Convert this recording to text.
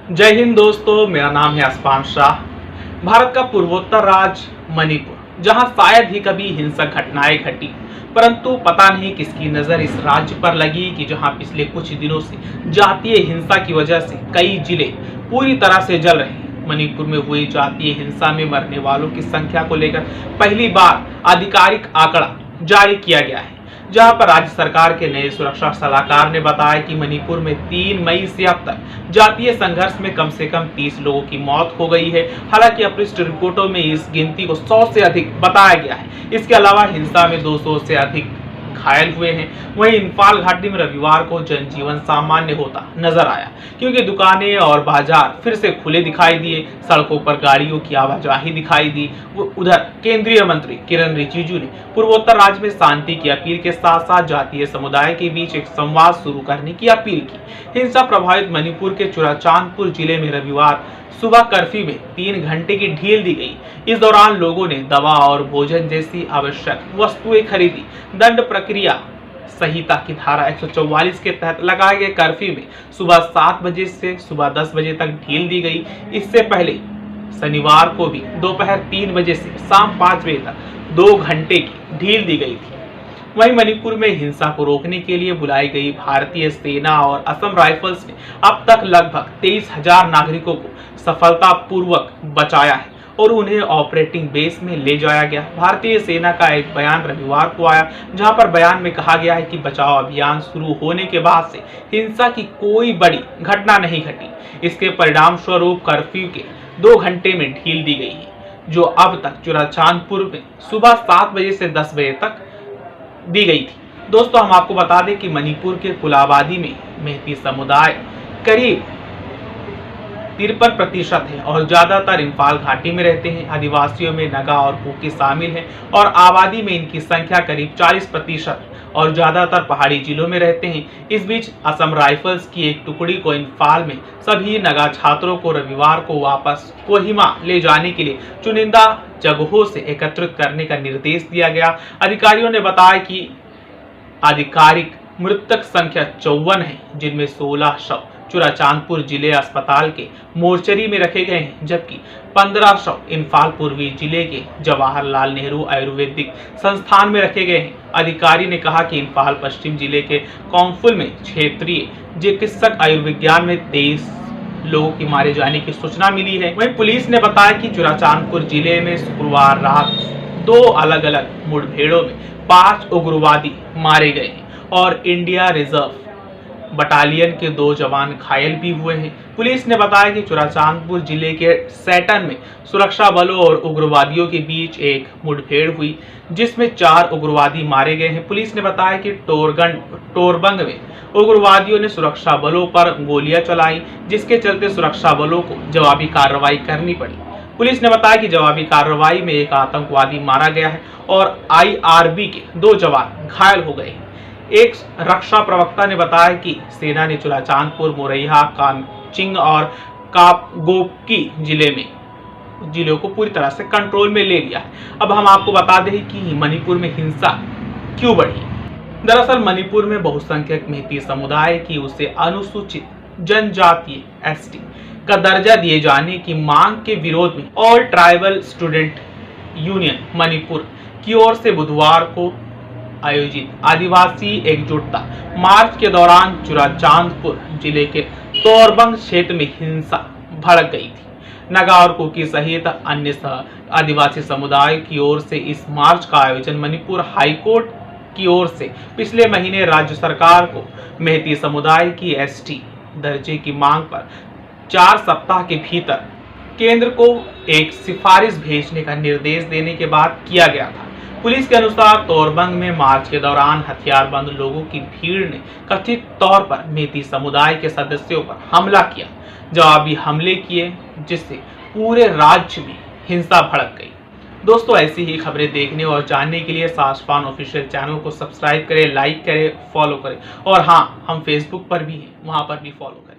जय हिंद दोस्तों, मेरा नाम है अस्पान शाह। भारत का पूर्वोत्तर राज्य मणिपुर, जहां शायद ही कभी हिंसक घटनाएं घटी, परंतु पता नहीं किसकी नजर इस राज्य पर लगी कि जहां पिछले कुछ दिनों से जातीय हिंसा की वजह से कई जिले पूरी तरह से जल रहे हैं। मणिपुर में हुई जातीय हिंसा में मरने वालों की संख्या को लेकर पहली बार आधिकारिक आंकड़ा जारी किया गया है, जहां पर राज्य सरकार के नए सुरक्षा सलाहकार ने बताया कि मणिपुर में 3 मई से अब तक जातीय संघर्ष में कम से कम 30 लोगों की मौत हो गई है। हालांकि अपृष्ट रिपोर्टों में इस गिनती को 100 से अधिक बताया गया है। इसके अलावा हिंसा में 200 से अधिक घायल हुए हैं। वहीं इंफाल घाटी में रविवार को जनजीवन सामान्य होता नजर आया, क्योंकि दुकानें और बाजार फिर से खुले दिखाई दिए, सड़कों पर गाड़ियों की आवाजाही दिखाई दी। उधर केंद्रीय मंत्री किरण रिजिजू ने पूर्वोत्तर राज्य में शांति की अपील के साथ साथ जातीय समुदाय के बीच एक संवाद शुरू करने की अपील की। हिंसा प्रभावित मणिपुर के चुराचांदपुर जिले में रविवार सुबह कर्फ्यू में 3 घंटे की ढील दी गई। इस दौरान लोगों ने दवा और भोजन जैसी आवश्यक वस्तुएं खरीदी। दंड प्रक्रिया संहिता की धारा 144 के तहत लगाए गए कर्फ्यू में सुबह 7 बजे से सुबह 10 बजे तक ढील दी गई। इससे पहले शनिवार को भी दोपहर 3 बजे से शाम 5 बजे तक 2 घंटे की ढील दी गई थी। वहीं मणिपुर में हिंसा को रोकने के लिए बुलाई गई भारतीय सेना और असम राइफल्स ने अब तक लगभग 23,000 नागरिकों को सफलतापूर्वक बचाया है और उन्हें ऑपरेटिंग बेस में ले जाया गया। भारतीय सेना का एक बयान रविवार को आया, जहां पर बयान में कहा गया है कि बचाव अभियान शुरू होने के बाद से हिंसा की कोई बड़ी घटना नहीं घटी। इसके परिणाम स्वरूप कर्फ्यू के 2 घंटे में ढील दी गई है, जो अब तक चुराचांदपुर में सुबह 7 बजे से 10 बजे तक दी गई थी। दोस्तों, हम आपको बता दें कि मणिपुर के कुल आबादी में मेहती समुदाय करीब 53% है और ज्यादातर इंफाल घाटी में रहते हैं। आदिवासियों में नगा और कुकी शामिल हैं और आबादी में इनकी संख्या करीब 40% और ज्यादातर पहाड़ी जिलों में रहते हैं। इस बीच असम राइफल्स की एक टुकड़ी को इंफाल में सभी नगा छात्रों को रविवार को वापस कोहिमा ले जाने के लिए चुनिंदा जगहों से एकत्रित करने का निर्देश दिया गया। अधिकारियों ने बताया कि आधिकारिक मृतक संख्या 54 है, जिनमें 16 शव चुराचांदपुर जिले अस्पताल के मोर्चरी में रखे गए हैं, जबकि 15 शव इंफाल पूर्वी जिले के जवाहरलाल नेहरू आयुर्वेदिक संस्थान में रखे गए हैं। अधिकारी ने कहा कि इंफाल पश्चिम जिले के कौंफुल में क्षेत्रीय चिकित्सक आयुर्विज्ञान में 23 लोगों की मारे जाने की सूचना मिली है। वहीं पुलिस ने बताया कि चुराचांदपुर जिले में शुक्रवार रात 2 अलग अलग मुठभेड़ों में 5 उग्रवादी मारे गए हैं और इंडिया रिजर्व बटालियन के 2 जवान घायल भी हुए हैं। पुलिस ने बताया कि चुराचांदपुर जिले के सैटन में सुरक्षा बलों और उग्रवादियों के बीच एक मुठभेड़ हुई, जिसमें 4 उग्रवादी मारे गए हैं। पुलिस ने बताया कि टोरबंग में उग्रवादियों ने सुरक्षा बलों पर गोलियां चलाई, जिसके चलते सुरक्षा बलों को जवाबी कार्रवाई करनी पड़ी। पुलिस ने बताया कि जवाबी कार्रवाई में एक आतंकवादी मारा गया है और IRB के 2 जवान घायल हो गए हैं। एक रक्षा प्रवक्ता ने बताया कि सेना ने चुराचांदपुर, मोरैया, कामचिंग और कापगोपकी जिलों को पूरी तरह से कंट्रोल में ले लिया है। अब हम आपको बता दें कि मणिपुर में हिंसा क्यों बढ़ी। दरअसल मणिपुर में बहुसंख्यक मेहती समुदाय की उसे अनुसूचित जनजातीय ST का दर्जा दिए जाने की मांग के विरोध में all tribal student union Manipur की ओर से बुधवार को आयोजित आदिवासी एकजुटता मार्च के दौरान चुराचांदपुर जिले के तोरबंग क्षेत्र में हिंसा भड़क गई थी। नगा और कुकी सहित अन्य आदिवासी समुदाय की ओर से इस मार्च का आयोजन मणिपुर हाईकोर्ट की ओर से पिछले महीने राज्य सरकार को मेहती समुदाय की ST दर्जे की मांग पर 4 सप्ताह के भीतर केंद्र को एक सिफारिश भेजने का निर्देश देने के बाद किया गया था। पुलिस के अनुसार तोरबंग में मार्च के दौरान हथियारबंद लोगों की भीड़ ने कथित तौर पर मेहती समुदाय के सदस्यों पर हमला किया, जवाबी हमले किए, जिससे पूरे राज्य में हिंसा भड़क गई। दोस्तों, ऐसी ही खबरें देखने और जानने के लिए सासपान ऑफिशियल चैनल को सब्सक्राइब करें, लाइक करें, फॉलो करें और हाँ, हम फेसबुक पर भी हैं, वहां पर भी फॉलो करें।